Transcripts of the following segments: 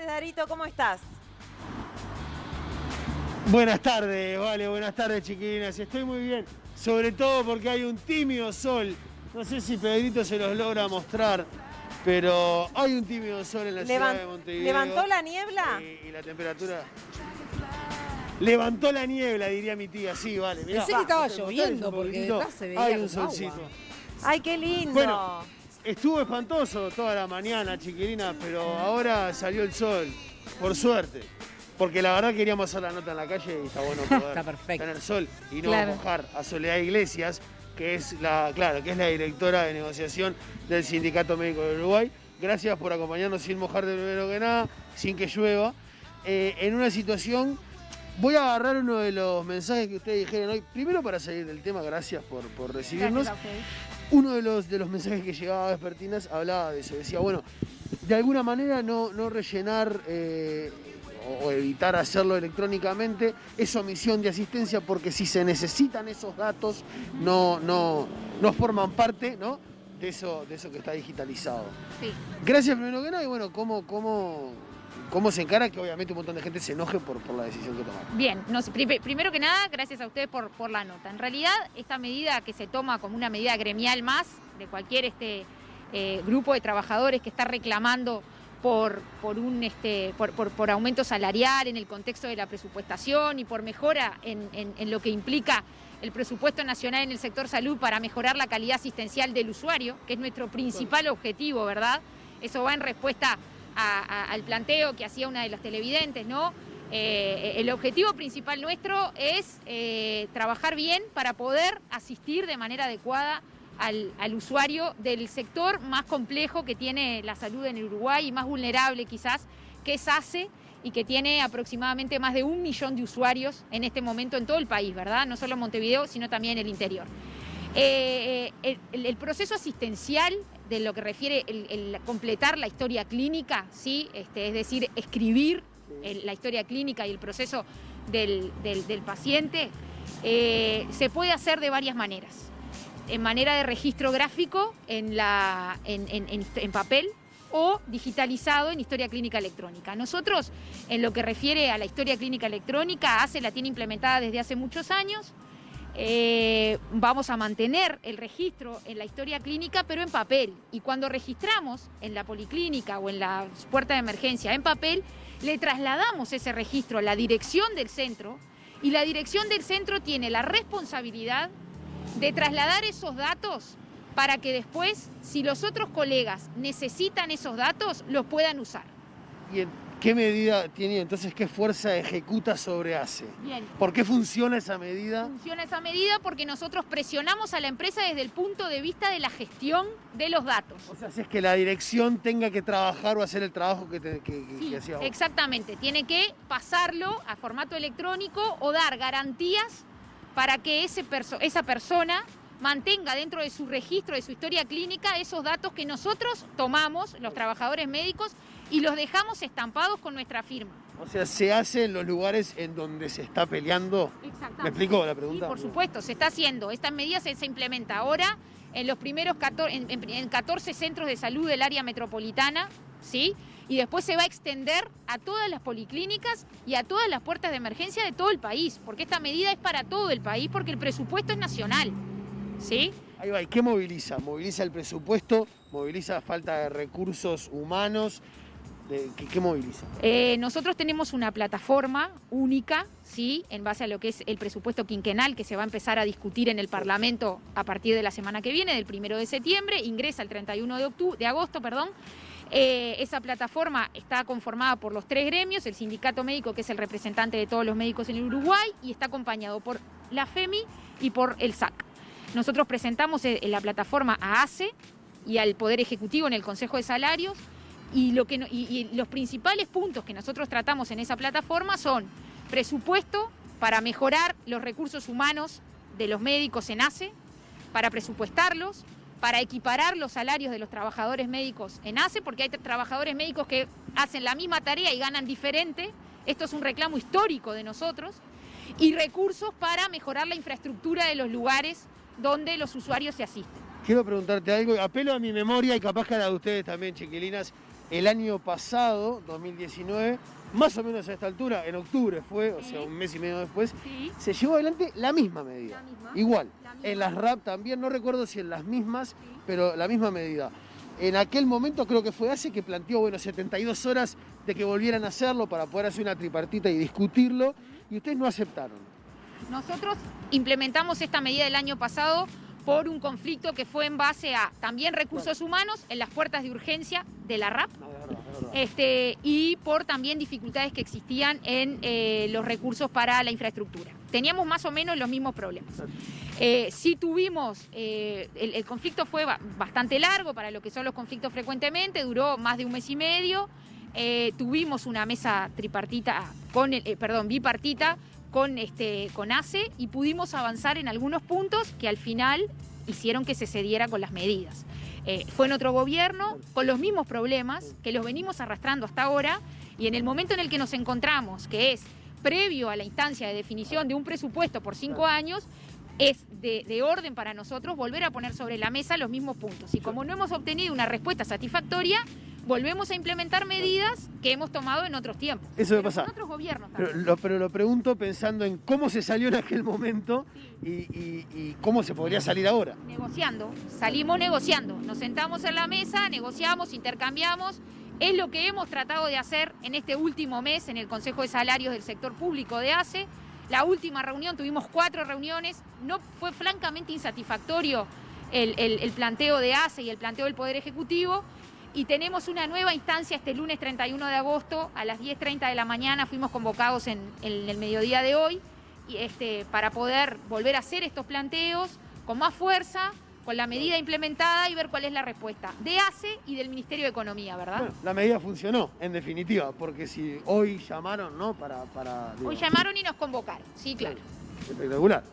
tardes, Darito, ¿cómo estás? Buenas tardes, vale, buenas tardes, chiquilinas. Estoy muy bien, sobre todo porque hay un tímido sol. No sé si Pedrito se los logra mostrar, pero hay un tímido sol en la ciudad de Montevideo. ¿Levantó la niebla? Y la temperatura... Levantó la niebla, diría mi tía. Sí, vale, mirá. Pensé que estaba lloviendo porque detrás se veía hay un como solcito. agua. ¡Ay, qué lindo! Bueno, estuvo espantoso toda la mañana, chiquilinas, pero ahora salió el sol, por suerte. Porque la verdad queríamos hacer la nota en la calle y está bueno poder Está perfecto. tener sol y no Claro. mojar a Soledad Iglesias, que es la directora de negociación del Sindicato Médico de Uruguay. Gracias por acompañarnos sin mojar de primero que nada, sin que llueva. En una situación, voy a agarrar uno de los mensajes que ustedes dijeron hoy. Primero para salir del tema, gracias por recibirnos. Uno de los mensajes que llegaba a Vespertinas hablaba de eso. Decía, bueno, de alguna manera no rellenar o evitar hacerlo electrónicamente es omisión de asistencia, porque si se necesitan esos datos no forman parte, ¿no?, de eso que está digitalizado. Sí. Gracias primero que nada y bueno, ¿cómo se encara que obviamente un montón de gente se enoje por la decisión que tomaron? Bien, primero que nada, gracias a ustedes por la nota. En realidad, esta medida que se toma como una medida gremial más de cualquier grupo de trabajadores que está reclamando por aumento salarial en el contexto de la presupuestación y por mejora en lo que implica el presupuesto nacional en el sector salud para mejorar la calidad asistencial del usuario, que es nuestro principal objetivo, ¿verdad? Eso va en respuesta al planteo que hacía una de las televidentes, ¿no? El objetivo principal nuestro es trabajar bien para poder asistir de manera adecuada al usuario del sector más complejo que tiene la salud en el Uruguay y más vulnerable quizás, que es ACE, y que tiene aproximadamente más de 1 millón de usuarios en este momento en todo el país, ¿verdad? No solo en Montevideo, sino también en el interior. El proceso asistencial, de lo que refiere el completar la historia clínica, ¿sí? Es decir, escribir la historia clínica y el proceso del paciente, se puede hacer de varias maneras. En manera de registro gráfico en papel o digitalizado en historia clínica electrónica. Nosotros, en lo que refiere a la historia clínica electrónica, ACE la tiene implementada desde hace muchos años. Vamos a mantener el registro en la historia clínica, pero en papel. Y cuando registramos en la policlínica o en la puerta de emergencia en papel, le trasladamos ese registro a la dirección del centro, y la dirección del centro tiene la responsabilidad de trasladar esos datos para que después, si los otros colegas necesitan esos datos, los puedan usar. ¿Y en qué medida tiene entonces, qué fuerza ejecuta sobre ACE? Bien. ¿Por qué funciona esa medida? Funciona esa medida porque nosotros presionamos a la empresa desde el punto de vista de la gestión de los datos. O sea, si es que la dirección tenga que trabajar o hacer el trabajo que Sí, hacía vos. exactamente. Tiene que pasarlo a formato electrónico o dar garantías para que esa persona mantenga dentro de su registro, de su historia clínica, esos datos que nosotros tomamos, los trabajadores médicos, y los dejamos estampados con nuestra firma. O sea, se hace en los lugares en donde se está peleando. Exactamente. ¿Me explico la pregunta? Sí, por supuesto, se está haciendo. Esta medida se implementa ahora en los primeros 14 centros de salud del área metropolitana, ¿sí? Y después se va a extender a todas las policlínicas y a todas las puertas de emergencia de todo el país, porque esta medida es para todo el país, porque el presupuesto es nacional, ¿sí? Ahí va, ¿y qué moviliza? Moviliza el presupuesto, moviliza falta de recursos humanos. ¿Qué moviliza? Nosotros tenemos una plataforma única, ¿sí?, en base a lo que es el presupuesto quinquenal, que se va a empezar a discutir en el Parlamento a partir de la semana que viene, del 1 de septiembre, ingresa el 31 de agosto. Esa plataforma está conformada por los 3 gremios, el sindicato médico, que es el representante de todos los médicos en el Uruguay, y está acompañado por la FEMI y por el SAC. Nosotros presentamos la plataforma a ACE y al Poder Ejecutivo en el Consejo de Salarios, y los principales puntos que nosotros tratamos en esa plataforma son presupuesto para mejorar los recursos humanos de los médicos en ACE, para presupuestarlos, para equiparar los salarios de los trabajadores médicos en ACE, porque hay trabajadores médicos que hacen la misma tarea y ganan diferente. Esto es un reclamo histórico de nosotros. Y recursos para mejorar la infraestructura de los lugares donde los usuarios se asisten. Quiero preguntarte algo, apelo a mi memoria y capaz que a la de ustedes también, chiquilinas. el año pasado, 2019, más o menos a esta altura, en octubre fue, o sea, un mes y medio después, se llevó adelante la misma medida. Igual, en las RAP también, no recuerdo si en las mismas, pero la misma medida. En aquel momento creo que fue ACE que planteó, bueno, 72 horas de que volvieran a hacerlo para poder hacer una tripartita y discutirlo, y ustedes no aceptaron. Nosotros implementamos esta medida el año pasado por un conflicto que fue en base a también recursos humanos en las puertas de urgencia de la RAP, y por también dificultades que existían en los recursos para la infraestructura. Teníamos más o menos los mismos problemas. Sí tuvimos, el conflicto fue bastante largo para lo que son los conflictos frecuentemente, duró más de un mes y medio. Tuvimos una mesa tripartita, bipartita, con ACE, y pudimos avanzar en algunos puntos que al final hicieron que se cediera con las medidas. Fue en otro gobierno con los mismos problemas que los venimos arrastrando hasta ahora, y en el momento en el que nos encontramos, que es previo a la instancia de definición de un presupuesto por 5 años, es de orden para nosotros volver a poner sobre la mesa los mismos puntos. Y como no hemos obtenido una respuesta satisfactoria, volvemos a implementar medidas que hemos tomado en otros tiempos. Eso me pasa. En otros gobiernos también. Pero lo pregunto pensando en cómo se salió en aquel momento y cómo se podría salir ahora. Negociando, salimos negociando. Nos sentamos en la mesa, negociamos, intercambiamos. Es lo que hemos tratado de hacer en este último mes en el Consejo de Salarios del Sector Público de ACE. La última reunión, tuvimos 4 reuniones, no fue francamente insatisfactorio el planteo de ACE y el planteo del Poder Ejecutivo, y tenemos una nueva instancia este lunes 31 de agosto a las 10:30 de la mañana, fuimos convocados en el mediodía de hoy, para poder volver a hacer estos planteos con más fuerza, con la medida implementada y ver cuál es la respuesta de ACE y del Ministerio de Economía, ¿verdad? Bueno, la medida funcionó, en definitiva, porque si hoy llamaron, ¿no? Hoy llamaron y nos convocaron, sí, claro. Espectacular.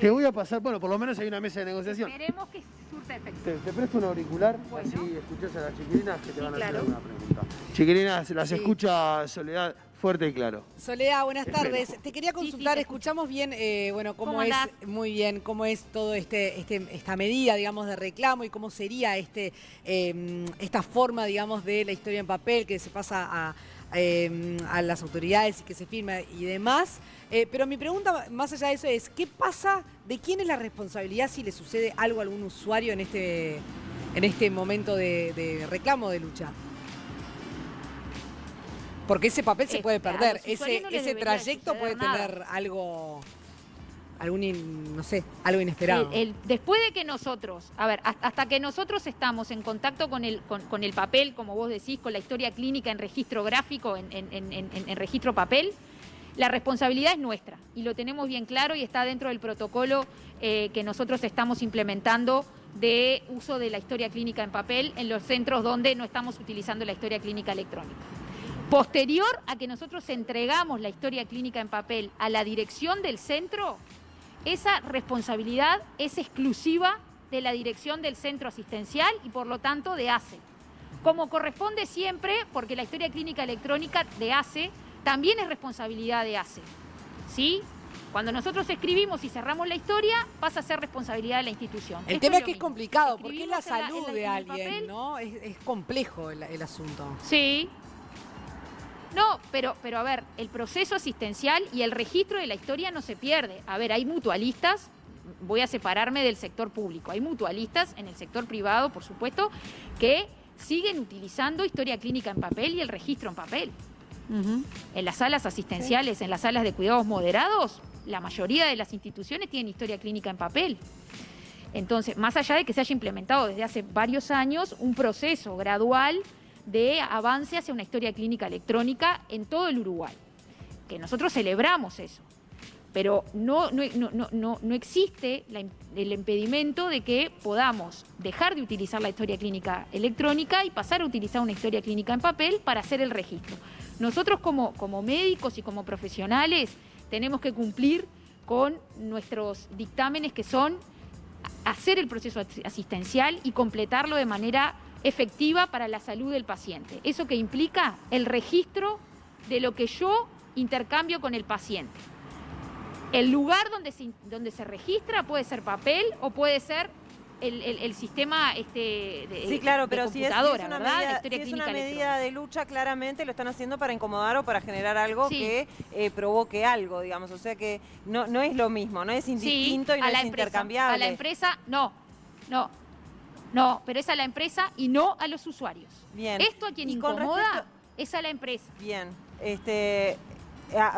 Te voy a pasar, bueno, por lo menos hay una mesa de negociación. Esperemos que surta efecto. Te presto un auricular, Bueno. así escuchás a las chiquilinas que te van a hacer claro. alguna pregunta. Chiquilinas, las Sí. escucha Soledad fuerte y claro. Soledad, buenas Espero. tardes. Te quería consultar, te escuchamos bien, cómo ¿Cómo es, andás? muy bien, cómo es todo esta medida, digamos, de reclamo y cómo sería esta forma, digamos, de la historia en papel que se pasa a las autoridades y que se firma y demás. Pero mi pregunta, más allá de eso, es ¿qué pasa? ¿De quién es la responsabilidad si le sucede algo a algún usuario en este momento de reclamo, de lucha? Porque ese papel se puede A perder, los usuarios no les ese debería trayecto suceder puede nada. tener algo inesperado. Después de que nosotros, hasta que nosotros estamos en contacto con el papel, como vos decís, con la historia clínica en registro gráfico, en registro papel, la responsabilidad es nuestra y lo tenemos bien claro y está dentro del protocolo que nosotros estamos implementando de uso de la historia clínica en papel en los centros donde no estamos utilizando la historia clínica electrónica. Posterior a que nosotros entregamos la historia clínica en papel a la dirección del centro, esa responsabilidad es exclusiva de la dirección del centro asistencial y por lo tanto de ACE. Como corresponde siempre, porque la historia clínica electrónica de ACE también es responsabilidad de ACE. ¿Sí? Cuando nosotros escribimos y cerramos la historia, pasa a ser responsabilidad de la institución. El Esto tema es lo que es mismo. complicado, porque es la Escribimos salud en de el alguien, papel. ¿no? Es complejo el asunto. Sí. No, pero a ver, el proceso asistencial y el registro de la historia no se pierde. A ver, hay mutualistas, voy a separarme del sector público, hay mutualistas en el sector privado, por supuesto, que siguen utilizando historia clínica en papel y el registro en papel. En las salas asistenciales, en las salas de cuidados moderados, la mayoría de las instituciones tienen historia clínica en papel. Entonces, más allá de que se haya implementado desde hace varios años un proceso gradual de avance hacia una historia clínica electrónica en todo el Uruguay, que nosotros celebramos eso, pero no existe el impedimento de que podamos dejar de utilizar la historia clínica electrónica y pasar a utilizar una historia clínica en papel para hacer el registro. Nosotros como médicos y como profesionales tenemos que cumplir con nuestros dictámenes, que son hacer el proceso asistencial y completarlo de manera efectiva para la salud del paciente. Eso que implica el registro de lo que yo intercambio con el paciente. El lugar donde se registra puede ser papel o puede ser el sistema Sí, de claro, pero si es computadora, una ¿verdad? La medida, historia si es clínica una medida electrónica. de lucha, claramente lo están haciendo para incomodar o para generar algo Sí. que provoque algo, digamos. O sea que no es lo mismo, no es indistinto y no a la es empresa, intercambiable. a la empresa, no, pero es a la empresa y no a los usuarios. Bien. Esto a quien Y con incomoda respecto- es a la empresa. Bien.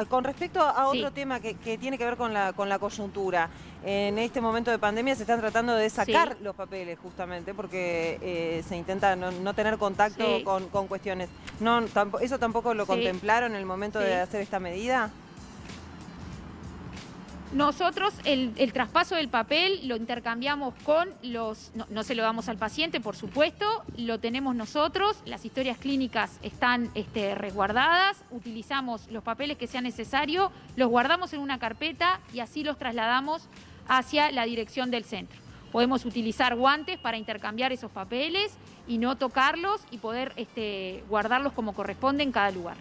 Con respecto a otro Sí. tema que tiene que ver con la coyuntura, en este momento de pandemia se están tratando de sacar Sí. los papeles justamente porque se intenta no tener contacto Sí. con cuestiones. ¿Eso tampoco lo Sí. contemplaron en el momento Sí. de hacer esta medida? Nosotros el traspaso del papel lo intercambiamos con los... No se lo damos al paciente, por supuesto, lo tenemos nosotros, las historias clínicas están resguardadas, utilizamos los papeles que sea necesario, los guardamos en una carpeta y así los trasladamos hacia la dirección del centro. Podemos utilizar guantes para intercambiar esos papeles y no tocarlos y poder guardarlos como corresponde en cada lugar.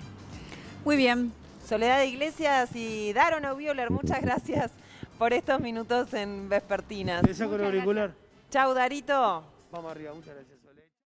Muy bien. Soledad de Iglesias y Daron Aubioler, muchas gracias por estos minutos en Vespertinas. ¿Le saco el Muchas auricular? Chau, Darito. Vamos arriba, muchas gracias.